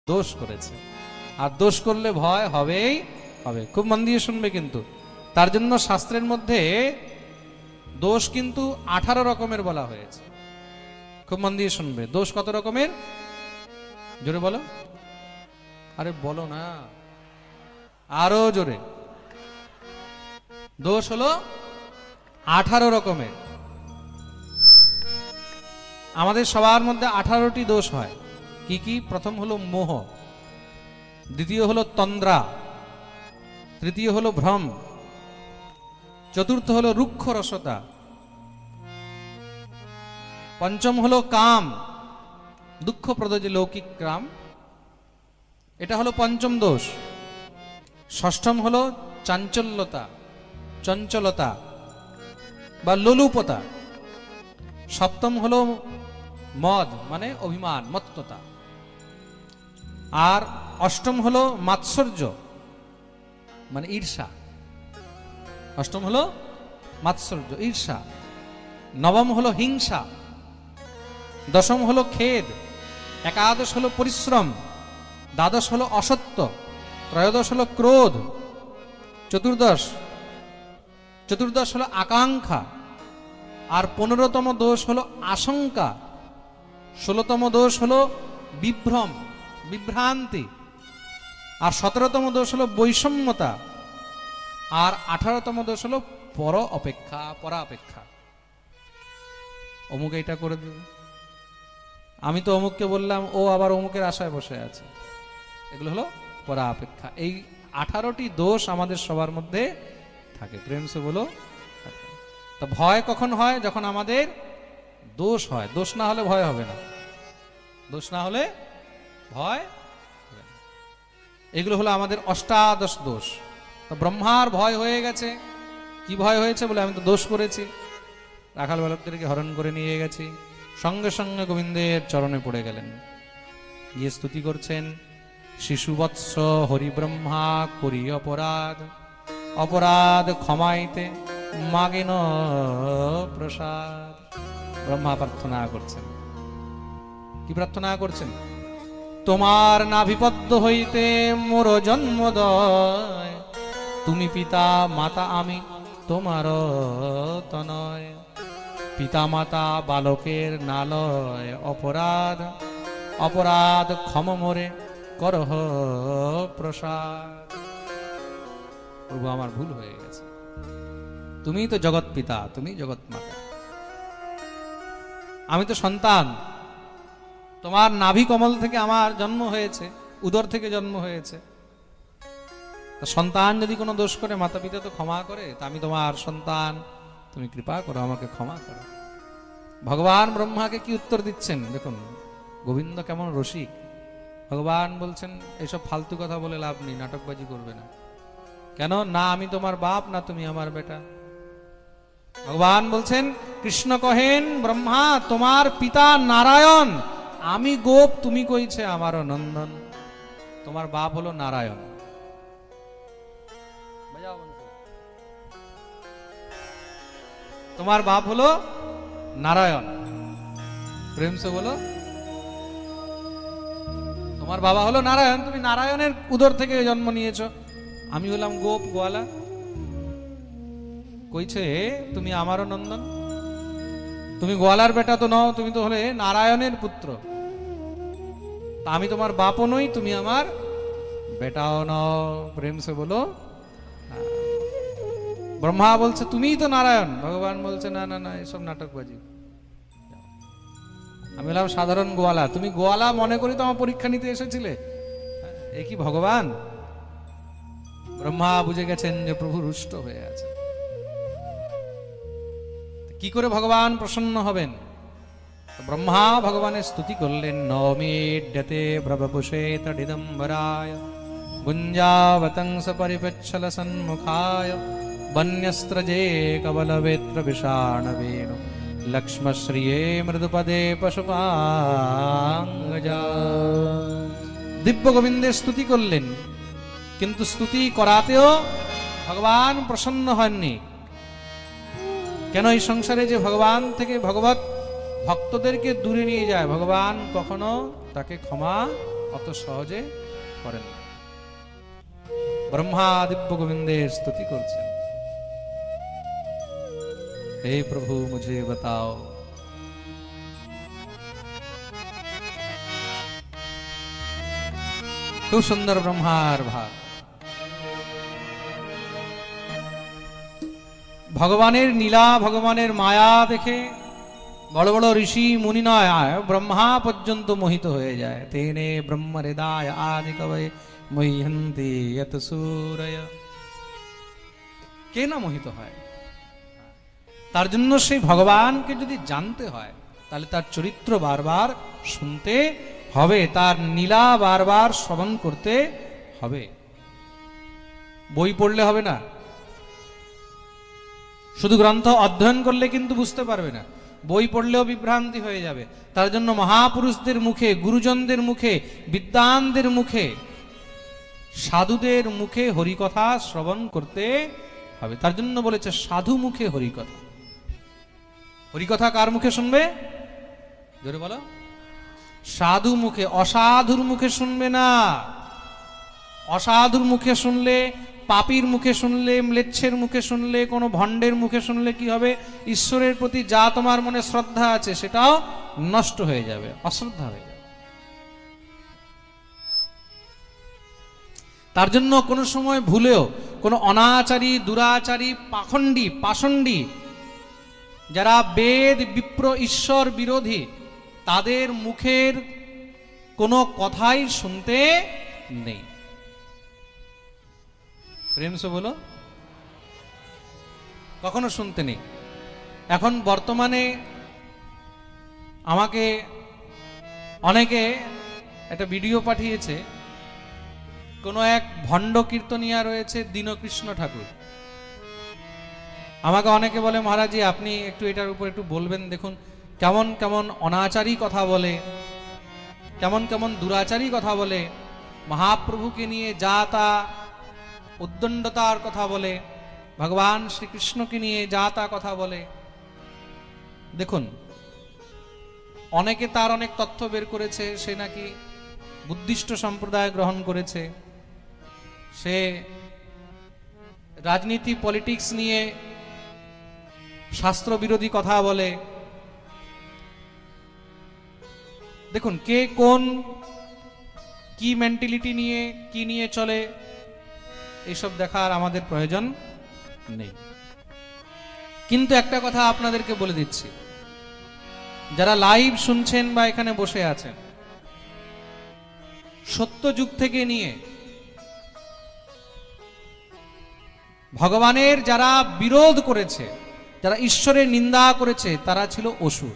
দোষ করেছে, আর দোষ করলে ভয় হবেই হবে। খুব মন দিয়ে শুনবে কিন্তু। তার জন্য শাস্ত্রের মধ্যে দোষ কিন্তু 18 রকমের বলা হয়েছে। খুব মন দিয়ে শুনবে। দোষ কত রকমের? জোরে বলো। আরে বলো না, আরো জোরে। দোষ হলো 18 রকমের। আমাদের সবার মধ্যে 18টি দোষ হয়। কি কি? প্রথম হলো মোহ, দ্বিতীয় হলো তন্দ্রা, তৃতীয় হলো ভ্রম, চতুর্থ হলো রুক্ষ রসতা, পঞ্চম হলো কাম, দুঃখপ্রদ যে লৌকিক কাম, এটা হলো পঞ্চম দোষ। ষষ্ঠম হলো চাঞ্চল্যতা, চঞ্চলতা বা লোলুপতা। সপ্তম হলো মদ মানে অভিমান, মত্ততা। আর অষ্টম হলো মাৎসর্য মানে ঈর্ষা। অষ্টম হলো মাৎসর্য, ঈর্ষা। নবম হলো হিংসা, দশম হলো খেদ, একাদশ হলো পরিশ্রম, দ্বাদশ হলো অসত্য, ত্রয়োদশ হলো ক্রোধ, চতুর্দশ হলো আকাঙ্ক্ষা, আর 15তম দোষ হলো আশঙ্কা, 16তম দোষ হলো বিভ্রম, বিভ্রান্তি, আর 17তম দোষ হলো বৈষম্যতা, আর 18তম দোষ হলো পর অপেক্ষা, পরাপেক্ষা। অমুক এটা করে দেবে, আমি তো অমুককে বললাম, ও আবার অমুকের আশায় বসে আছে। এগুলো হলো পরাপেক্ষা। এই 18টি দোষ আমাদের সবার মধ্যে থাকে। প্রেম সে বলো। তো ভয় কখন হয়? যখন আমাদের দোষ হয়। দোষ না হলে ভয় হবে না। দোষ না হলে ভয় হবে না। এগুলো হলো আমাদের অষ্টাদশ দোষ। তো ব্রহ্মার ভয় হয়ে গেছে। কি ভয় হয়েছে? বলে আমি তো দোষ করেছি, রাখাল বালকদেরকে হরণ করে নিয়ে গেছি। সঙ্গে সঙ্গে গোবিন্দের চরণে পড়ে গেলেন, গিয়ে স্তুতি করছেন, শিশুবৎস হরিব্রহ্মা করি অপরাধ, অপরাধ ক্ষমাইতে মাগেন প্রসাদ। ব্রহ্মা প্রার্থনা করছেন। কি প্রার্থনা করছেন? তোমার নাভিপদ্ম হইতে মোর জন্মদয়, তুমি পিতা মাতা আমি তোমার তনয়, পিতা মাতা বালকের নালয় অপরাধ, অপরাধ ক্ষম মোরে করহ প্রসাদ। প্রভু আমার ভুল হয়ে গেছে, তুমি তো জগৎ পিতা, তুমি জগৎ মাতা, আমি তো সন্তান, তোমার নাভি কমল থেকে আমার জন্ম হয়েছে, উদর থেকে জন্ম হয়েছে। সন্তান যদি কোনো দোষ করে মাতা পিতা তো ক্ষমা করে, তা আমি তোমার সন্তান, তুমি কৃপা করো, আমাকে ক্ষমা করো। ভগবান ব্রহ্মাকে কি উত্তর দিচ্ছেন দেখুন। গোবিন্দ কেমন রসিক। ভগবান বলছেন, এসব ফালতু কথা বলে লাভ নেই, নাটকবাজি করবে না। কেন? না আমি তোমার বাপ, না তুমি আমার বেটা। ভগবান বলছেন, কৃষ্ণ কহেন, ব্রহ্মা তোমার পিতা নারায়ণ, আমি গোপ, তুমি কইছে আমারও নন্দন। তোমার বাপ হলো নারায়ণ। তোমার বাপ হলো নারায়ণ। প্রেম সে বলো। তোমার বাবা হলো নারায়ণ, তুমি নারায়ণের উদর থেকে জন্ম নিয়েছো। আমি হলাম গোপ, গোয়ালা। কইছে তুমি আমারও নন্দন। তুমি গোয়ালার বেটা তো নও, তুমি তো হলে নারায়ণের পুত্র। তা আমি তোমার বাপও নই, তুমি আমার বেটাও নও। প্রেম সে বলো। ব্রহ্মা বলছে তুমিই তো নারায়ণ। ভগবান বলছে না না না, এসব নাটকবাজি। আমি বললাম সাধারণ গোয়ালা, তুমি গোয়ালা মনে করি তো আমার পরীক্ষা নিতে এসেছিলে? এ কি ভগবান? ব্রহ্মা বুঝে গেছেন যে প্রভু রুষ্ট হয়ে আছে। কি করে ভগবান প্রসন্ন হবেন? ব্রহ্মা ভগবানের স্তুতি করলেন, নমেড্যতে ব্রবপুষে তডিদম্বরায় গুঞ্জাবতংস পরিপচ্ছল সন্মুখায় বন্যস্ত্রজে কবলবেত্র বিষাণবেণু লক্ষ্মশ্রিয়ে মৃদুপদে পশুপাঙ্গজা। দিব্য গোবিন্দের স্তুতি করলেন, কিন্তু স্তুতি করাতেও ভগবান প্রসন্ন হননি। কেন? এই সংসারে যে ভগবান থেকে ভগবত ভক্তদেরকে দূরে নিয়ে যায়, ভগবান কখনো তাকে ক্ষমা অত সহজে করেন না। ব্রহ্মা দিব্য গোবিন্দের স্তুতি করছেন, হে প্রভু মুঝে बताओ। খুব সুন্দর ব্রহ্মার ভাব। ভগবানের নীলা, ভগবানের মায়া দেখে বড় বড় ঋষি মুনি নয়, ব্রহ্মা পর্যন্ত মোহিত হয়ে যায়। তেনে ব্রহ্ম হৃদয় আদি কবে মহ্যন্তি যত সূরয়। কে না মোহিত হয়? তার জন্য সেই ভগবানকে যদি জানতে হয় তাহলে তার চরিত্র বারবার শুনতে হবে, তার নীলা বারবার শ্রবণ করতে হবে। বই পড়লে হবে না, শুধু গ্রন্থ অধ্যয়ন করলে কিন্তু বুঝতে পারবে না, বই পড়লেও বিভ্রান্তি হয়ে যাবে। তার জন্য মহাপুরুষদের মুখে, গুরুজনদের মুখে, বিদ্বানদের মুখে, সাধুদের মুখে হরিকথা শ্রবণ করতে হবে। তার জন্য বলেছে সাধু মুখে হরিকথা। হরিকথা কার মুখে শুনবে? জোরে বলো। সাধু মুখে, অসাধুর মুখে শুনবে না। অসাধুর মুখে শুনলে, পাপীর মুখে শুনলে, ম্লেচ্ছের মুখে শুনলে, কোনো ভণ্ডের মুখে শুনলে কি হবে? ঈশ্বরের প্রতি যা তোমার মনে শ্রদ্ধা আছে সেটাও নষ্ট হয়ে যাবে, অশ্রদ্ধা হয়ে যাবে। তার জন্য কোনো সময় ভুলেও কোনো অনাচারী, দুরাচারী, পাখণ্ডী, পাষণ্ডী, যারা বেদ বিপ্র ঈশ্বর বিরোধী, তাদের মুখের কোনো কথাই শুনতে নেই। প্রেম সে বলো, কখনো শুনতে নেই। এখন বর্তমানে আমাকে অনেকে একটা ভিডিও পাঠিয়েছে, কোনো এক ভণ্ড কীর্তনিয়া রয়েছে দীনকৃষ্ণ ঠাকুর। আমাকে অনেকে বলে, মহারাজ আপনি একটু এটার উপর একটু বলবেন, দেখুন কেমন কেমন অনাচারী কথা বলে, কেমন কেমন দুরাচারী কথা বলে, মহাপ্রভুকে নিয়ে যা তা উদ্দণ্ডতার কথা বলে, ভগবান শ্রীকৃষ্ণকে নিয়ে যা তা কথা বলে। দেখুন, অনেকে তার অনেক তথ্য বের করেছে, সে নাকি বুদ্ধিস্ট সম্প্রদায় গ্রহণ করেছে, সে রাজনীতি পলিটিক্স নিয়ে শাস্ত্র বিরোধী কথা বলে। দেখুন, কে কোন কি মেন্টালিটি নিয়ে কি নিয়ে চলে এইসব দেখার আমাদের প্রয়োজন নেই। কিন্তু একটা কথা আপনাদেরকে বলে দিচ্ছি, যারা লাইভ শুনছেন বা এখানে বসে আছেন, সত্য যুগ থেকে নিয়ে ভগবানের যারা বিরোধ করেছে, যারা ঈশ্বরের নিন্দা করেছে, তারা ছিল অসুর।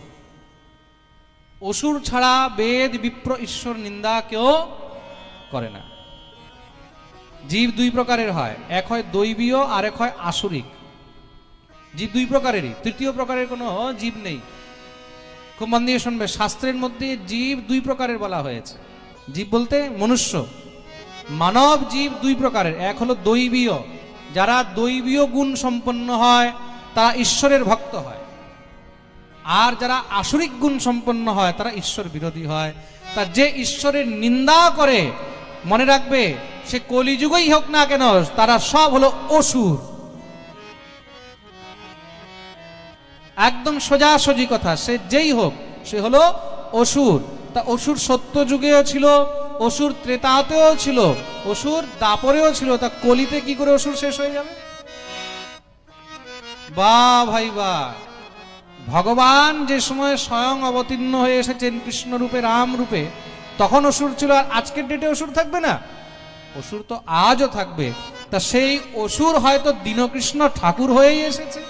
অসুর ছাড়া বেদ বিপ্র ঈশ্বর নিন্দা কেউ করে না। জীব দুই প্রকারের হয়, এক হয় দৈবীয় আর এক হয় আসুরিক। জীব দুই প্রকারেরই, তৃতীয় প্রকারের কোনো জীব নেই। খুব মন দিয়ে শুনবে, শাস্ত্রের মধ্যে জীব দুই প্রকারের বলা হয়েছে। জীব বলতে মনুষ্য, মানব জীব দুই প্রকারের। এক হলো দৈবীয়, যারা দৈবীয় গুণ সম্পন্ন হয় তারা ঈশ্বরের ভক্ত হয়, আর যারা আসুরিক গুণ সম্পন্ন হয় তারা ঈশ্বর বিরোধী হয়। তার যে ঈশ্বরের নিন্দা করে, মনে রাখবে সে কলিযুগই হোক না কেন, তারা সব হলো অসুর। একদম সোজাসুজি কথা, সে যেই হোক সে হলো অসুর। তা অসুর সত্য যুগেও ছিল, অসুর ত্রেতাতেও ছিল, অসুর দাপরেও ছিল। তা কলিতে কি করে অসুর শেষ হয়ে যাবে? বা ভাই বা, ভগবান যে সময় স্বয়ং অবতীর্ণ হয়ে এসেছেন কৃষ্ণ রূপে, রাম রূপে, তখন অসুর ছিল, আর আজকের ডেটে অসুর থাকবে না? অসুর তো আজও থাকবে। তা সেই অসুর হয়তো দীনকৃষ্ণ ঠাকুর হয়েই এসেছে।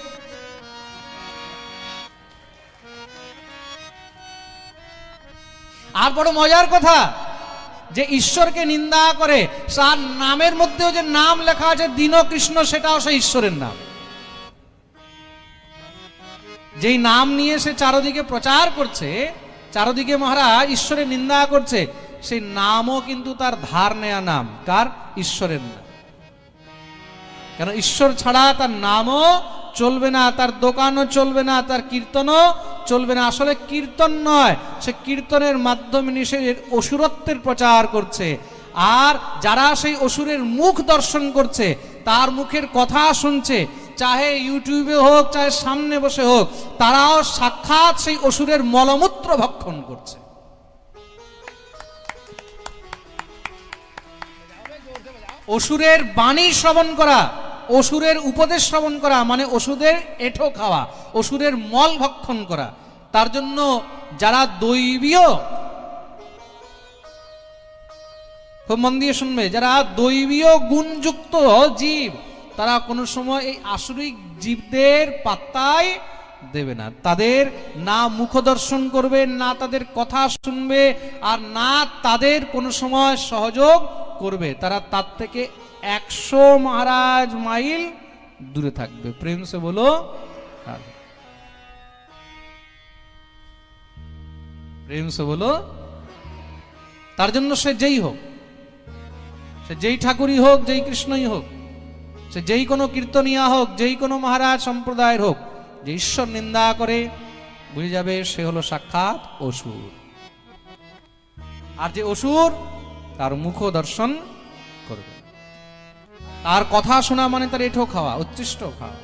আর বড় মজার কথা, যে ঈশ্বরকে নিন্দা করে, তার নামের মধ্যেও যে নাম লেখা আছে দীনকৃষ্ণ, সেটাও সে ঈশ্বরের নাম। যেই নাম নিয়ে সে চারদিকে প্রচার করছে, চারদিকে মহারাজ ঈশ্বরের নিন্দা করছে, সেই নামও কিন্তু তার ধার নেয়া নাম। কার? ঈশ্বরের নাম। কেন? ঈশ্বর ছাড়া তার নামও চলবে না, তার দোকানও চলবে না, তার কীর্তনও চলবে না। আসলে কীর্তন নয়, সে কীর্তনের মাধ্যমে নিজের অসুরত্বের প্রচার করছে। আর যারা সেই অসুরের মুখ দর্শন করছে, তার মুখের কথা শুনছে, চাহে ইউটিউবে হোক চাহে সামনে বসে হোক, তারাও সাক্ষাৎ সেই অসুরের মলমূত্র ভক্ষণ করছে। অসুরের বাণী শ্রবণ করা, অসুরের উপদেশ শ্রবণ করা মানে অসুরের এঁঠো খাওয়া, অসুরের মল ভক্ষণ করা। তার জন্য যারা দৈবীয়, খুব মন দিয়ে শুনবে, যারা দৈবীয় গুণযুক্ত জীব, তারা কোনো সময় এই আসুরিক জীবদের পাত্তাই দেবে না। তাদের না মুখ দর্শন করবে, না তাদের কথা শুনবে, আর না তাদের কোনো সময় সহযোগ করবে। তারা তার থেকে 100 মহারাজ মাইল দূরে থাকবে। প্রেম সে বলো, প্রেম সে বলো। তার জন্য সে যেই হোক, সে যেই ঠাকুরই হোক, যেই কৃষ্ণই হোক, সে যেই কোনো কীর্তনিয়া হোক, যেই কোনো মহারাজ সম্প্রদায়ের হোক, যে ঈশ্বর নিন্দা করে, বুঝে যাবে সে হলো সাক্ষাৎ অসুর। আর যে অসুর, তার মুখ দর্শন করবে, তার কথা শোনা মানে তার এঁঠো খাওয়া, উচ্ছিষ্ট খাওয়া।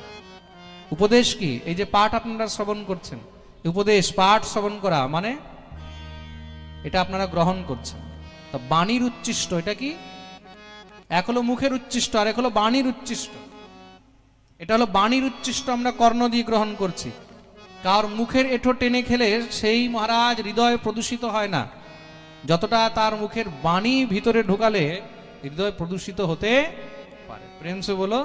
উপদেশ কি? এই যে পাঠ আপনারা শ্রবণ করছেন, উপদেশ পাঠ শ্রবণ করা মানে এটা আপনারা গ্রহণ করছেন। তা বাণীর উচ্ছিষ্ট এটা কি? এক হলো মুখের উচ্ছিষ্ট, আর এক হলো বাণীর উচ্ছিষ্ট। এটা হলো বাণীর উচ্ছিষ্ট, আমরা কর্ণ দিয়ে গ্রহণ করছি। কার মুখের এঁঠো টেনে খেলে সেই মহারাজ হৃদয় প্রদূষিত হয় না, যতটা তার মুখের বাণী ভিতরে ঢোকালে হৃদয় প্রদূষিত হতে পারে। প্রেম সে বলো।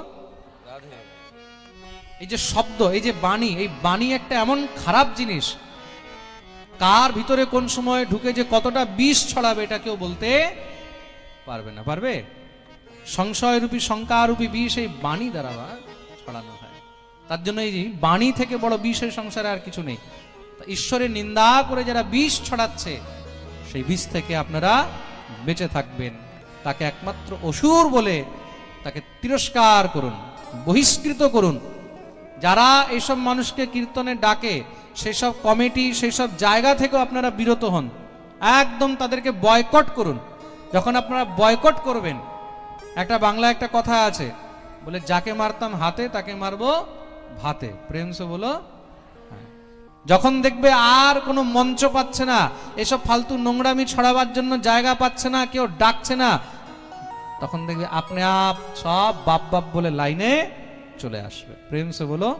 এই যে শব্দ, এই যে বাণী, এই বাণী একটা এমন খারাপ জিনিস, কার ভিতরে কোন সময় ঢুকে যে কতটা বিষ ছড়াবে এটা কেউ বলতে পারবে না। পারবে? সংশয়রূপী শঙ্কারূপী বিষ এই বাণী দ্বারা ছড়ানো হয়। তার জন্য এই বাণী থেকে বড় বিষ এই সংসারে আর কিছু নেই। ঈশ্বরের নিন্দা করে যারা বিষ ছড়াচ্ছে, সেই বিষ থেকে আপনারা বেঁচে থাকবেন। তাকে একমাত্র অসুর বলে তাকে তিরস্কার করুন, বহিষ্কৃত করুন। যারা এইসব মানুষকে কীর্তনে ডাকে, সেই সব কমিটি, সেই সব জায়গা থেকেও আপনারা বিরত হন, একদম তাদেরকে বয়কট করুন। যখন আপনারা বয়কট করবেন, একটা বাংলা একটা কথা আছে, বলে যাকে মারতাম হাতে তাকে মারবো ভাতে। প্রেম সে বলো। যখন দেখবে আর কোনো মঞ্চ পাচ্ছে না, এসব ফালতু নোংরামি ছড়াবার জন্য জায়গা পাচ্ছে না, কেউ ডাকছে না, তখন দেখবে আপনি আপ সব বাপ বাপ বলে লাইনে চলে আসবে। প্রেম সে বলো।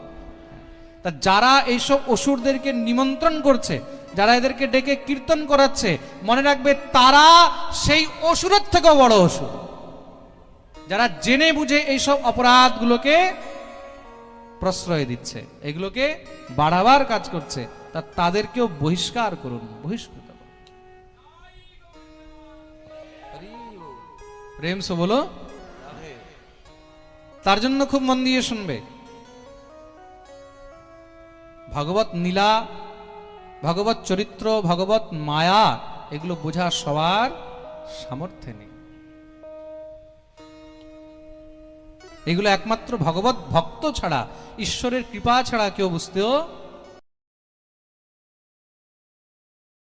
তা যারা এইসব অসুরদেরকে নিমন্ত্রণ করছে, যারা এদেরকে ডেকে কীর্তন করাচ্ছে, মনে রাখবে তারা সেই অসুরের থেকেও বড় অসুর। যারা জেনে বুঝে এইসব অপরাধগুলোকে প্রশ্রয় দিচ্ছে, এগুলোকে বাড়াবার কাজ করছে, তা তাদেরকেও বহিষ্কার করুন, বহিষ্কৃত করুন। প্রেম সে বলো। তার জন্য খুব মন দিয়ে শুনবে, ভগবত নীলা, ভগবত চরিত্র, ভগবত মায়া, এগুলো বোঝা সবার সামর্থ্যে নেই। এগুলো একমাত্র ভগবত ভক্ত ছাড়া, ঈশ্বরের কৃপা ছাড়া কেউ বুঝতেও